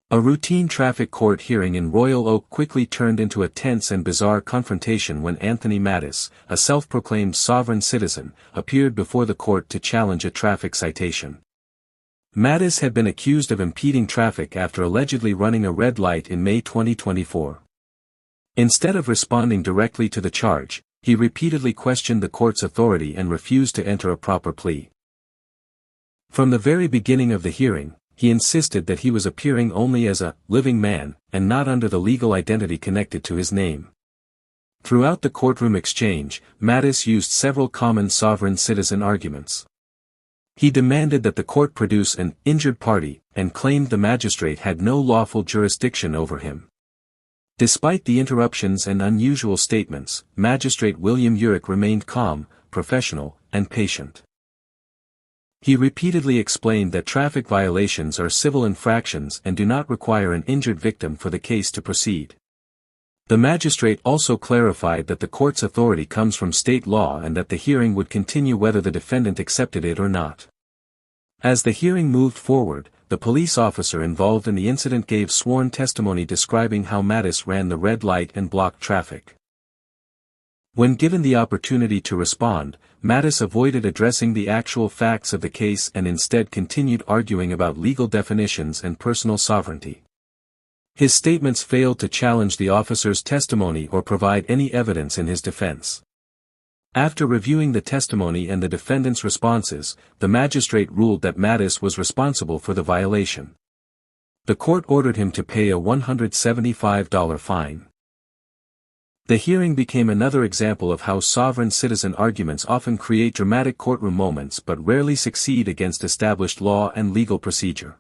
A routine traffic court hearing in Royal Oak quickly turned into a tense and bizarre confrontation when Anthony Mattis, a self-proclaimed sovereign citizen, appeared before the court to challenge a traffic citation. Mattis had been accused of impeding traffic after allegedly running a red light in May 2024. Instead of responding directly to the charge, he repeatedly questioned the court's authority and refused to enter a proper plea. From the very beginning of the hearing, he insisted that he was appearing only as a living man, and not under the legal identity connected to his name. Throughout the courtroom exchange, Mattis used several common sovereign citizen arguments. He demanded that the court produce an injured party, and claimed the magistrate had no lawful jurisdiction over him. Despite the interruptions and unusual statements, Magistrate William Urick remained calm, professional, and patient. He repeatedly explained that traffic violations are civil infractions and do not require an injured victim for the case to proceed. The magistrate also clarified that the court's authority comes from state law and that the hearing would continue whether the defendant accepted it or not. As the hearing moved forward, the police officer involved in the incident gave sworn testimony describing how Mattis ran the red light and blocked traffic. When given the opportunity to respond, Mattis avoided addressing the actual facts of the case and instead continued arguing about legal definitions and personal sovereignty. His statements failed to challenge the officer's testimony or provide any evidence in his defense. After reviewing the testimony and the defendant's responses, the magistrate ruled that Mattis was responsible for the violation. The court ordered him to pay a $175 fine. The hearing became another example of how sovereign citizen arguments often create dramatic courtroom moments but rarely succeed against established law and legal procedure.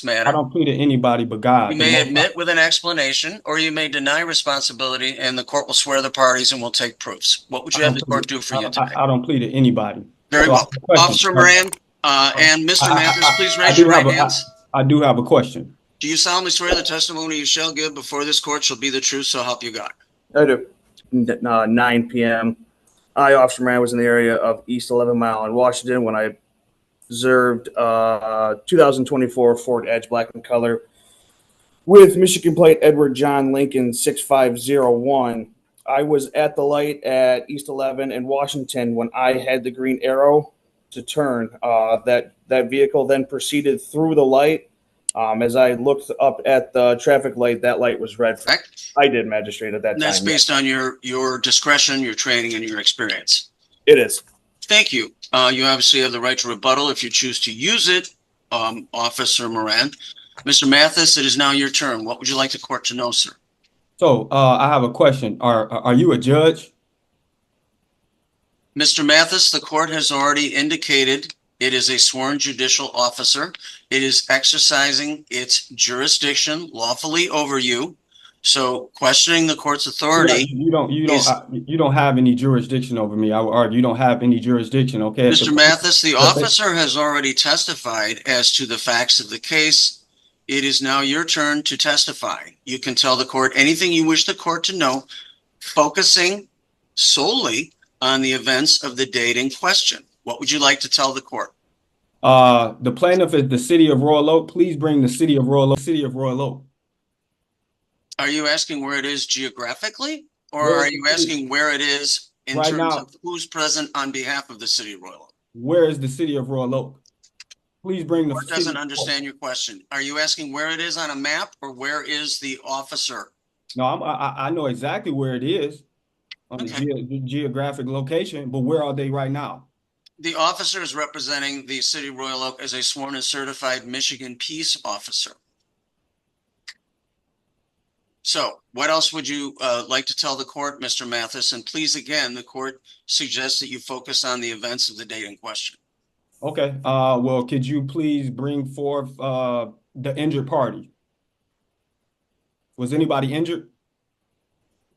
I don't plead to anybody but God. You may admit with an explanation, or you may deny responsibility, and the court will swear the parties and will take proofs. What would you have the court do for you today? I don't plead to anybody. Very well. Officer Moran and Mr. Mathis, please raise your right hands. I do have a question. Do you solemnly swear the testimony you shall give before this court shall be the truth, so help you God? I do. 9 p.m. I, Officer Moran, was in the area of East 11 Mile in Washington when I observed 2024 Ford Edge black in color with Michigan plate Edward John Lincoln 6501. I was at the light at East 11 in Washington when I had the green arrow to turn. That vehicle then proceeded through the light. As I looked up at the traffic light, that light was red. Correct. I did, magistrate, at that time. That's based on your discretion, your training, and your experience. It is. Thank you. You obviously have the right to rebuttal if you choose to use it, Officer Moran. Mr. Mathis, it is now your turn. What would you like the court to know, sir? So I have a question. Are you a judge? Mr. Mathis, the court has already indicated it is a sworn judicial officer. It is exercising its jurisdiction lawfully over you. So questioning the court's authority. You don't have any jurisdiction over me. I would argue you don't have any jurisdiction. Okay. Mr. Mathis, the officer has already testified as to the facts of the case. It is now your turn to testify. You can tell the court anything you wish the court to know, focusing solely on the events of the date in question. What would you like to tell the court? The plaintiff is the city of Royal Oak. Please bring the city of Royal Oak. Are you asking where it is geographically, or are you asking where it is in terms of who's present on behalf of the city of Royal Oak? Where is the city of Royal Oak? Please bring the court doesn't understand your question. Are you asking where it is on a map, or where is the officer? No, I know exactly where it is on the geographic location, but where are they right now? The officer is representing the city of Royal Oak as a sworn and certified Michigan peace officer. So what else would you like to tell the court, Mr. Mathis? And please, again, the court suggests that you focus on the events of the date in question. Okay. Well, could you please bring forth the injured party? Was anybody injured?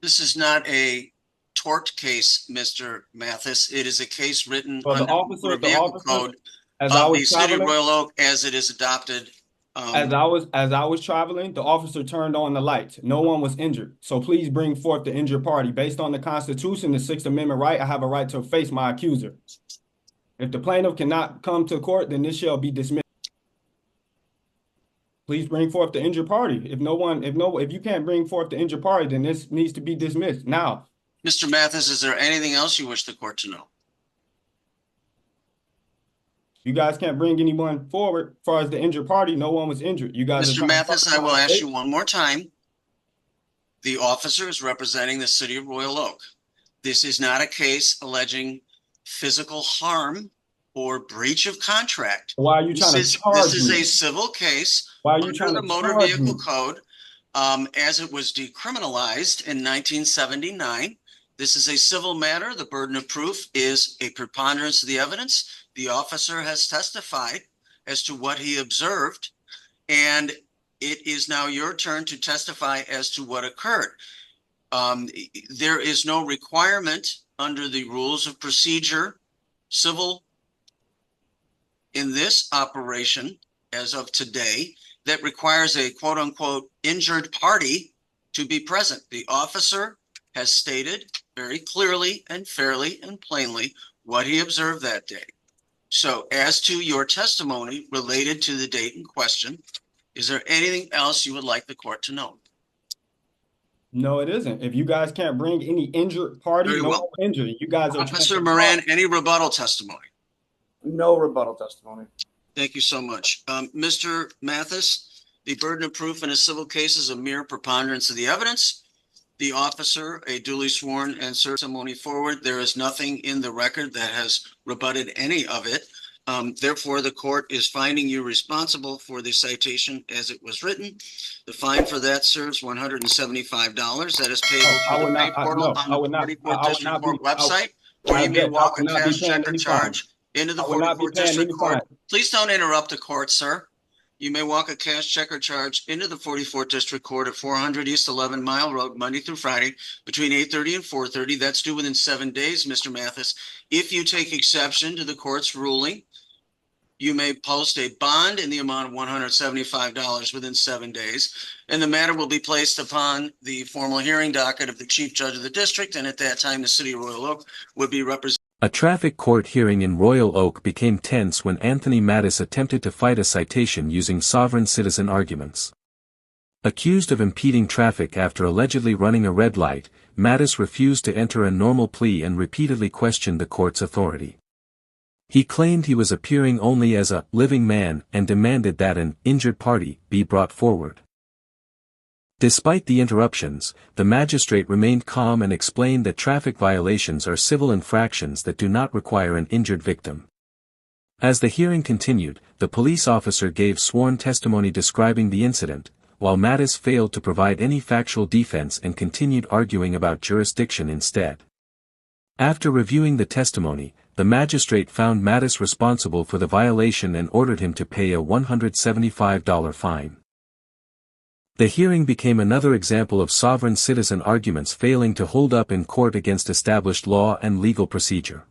This is not a tort case, Mr. Mathis. It is a case written under the vehicle code of the city of Royal Oak as it is adopted. As I was traveling, the officer turned on the lights. No one was injured. So please bring forth the injured party. Based on the Constitution, the Sixth Amendment right, I have a right to face my accuser. If the plaintiff cannot come to court, then this shall be dismissed. Please bring forth the injured party. If you can't bring forth the injured party, then this needs to be dismissed now. Mr. Mathis, is there anything else you wish the court to know? You guys can't bring anyone forward as far as the injured party. No one was injured. You guys Mr. Mathis, I will ask you one more time. The officer is representing the city of Royal Oak. This is not a case alleging physical harm or breach of contract. Why are you trying to charge me? This is a civil case under the Motor Vehicle Code, as it was decriminalized in 1979. This is a civil matter. The burden of proof is a preponderance of the evidence. The officer has testified as to what he observed, and it is now your turn to testify as to what occurred. There is no requirement under the rules of procedure, civil, in this operation as of today, that requires a quote unquote injured party to be present. The officer has stated very clearly and fairly and plainly what he observed that day. So as to your testimony related to the date in question, is there anything else you would like the court to know? No, it isn't. If you guys can't bring any injured party, no one injured. You guys are. Officer Moran, any rebuttal testimony? No rebuttal testimony. Thank you so much. Mr. Mathis, the burden of proof in a civil case is a mere preponderance of the evidence. The officer, a duly sworn and served testimony forward. There is nothing in the record that has rebutted any of it. Therefore, the court is finding you responsible for the citation as it was written. The fine for that serves $175. That is payable through the pay portal on the 44th District Court website, or you may walk a cash check or charge into the 44th District Court. Please don't interrupt the court, sir. You may walk a cash check or charge into the 44th District Court at 400 East 11 Mile Road, Monday through Friday, between 8:30 and 4:30. That's due within 7 days, Mr. Mathis. If you take exception to the court's ruling, you may post a bond in the amount of $175 within 7 days, and the matter will be placed upon the formal hearing docket of the Chief Judge of the District, and at that time, the City of Royal Oak would be represented. A traffic court hearing in Royal Oak became tense when Anthony Mattis attempted to fight a citation using sovereign citizen arguments. Accused of impeding traffic after allegedly running a red light, Mattis refused to enter a normal plea and repeatedly questioned the court's authority. He claimed he was appearing only as a living man and demanded that an injured party be brought forward. Despite the interruptions, the magistrate remained calm and explained that traffic violations are civil infractions that do not require an injured victim. As the hearing continued, the police officer gave sworn testimony describing the incident, while Mattis failed to provide any factual defense and continued arguing about jurisdiction instead. After reviewing the testimony, the magistrate found Mattis responsible for the violation and ordered him to pay a $175 fine. The hearing became another example of sovereign citizen arguments failing to hold up in court against established law and legal procedure.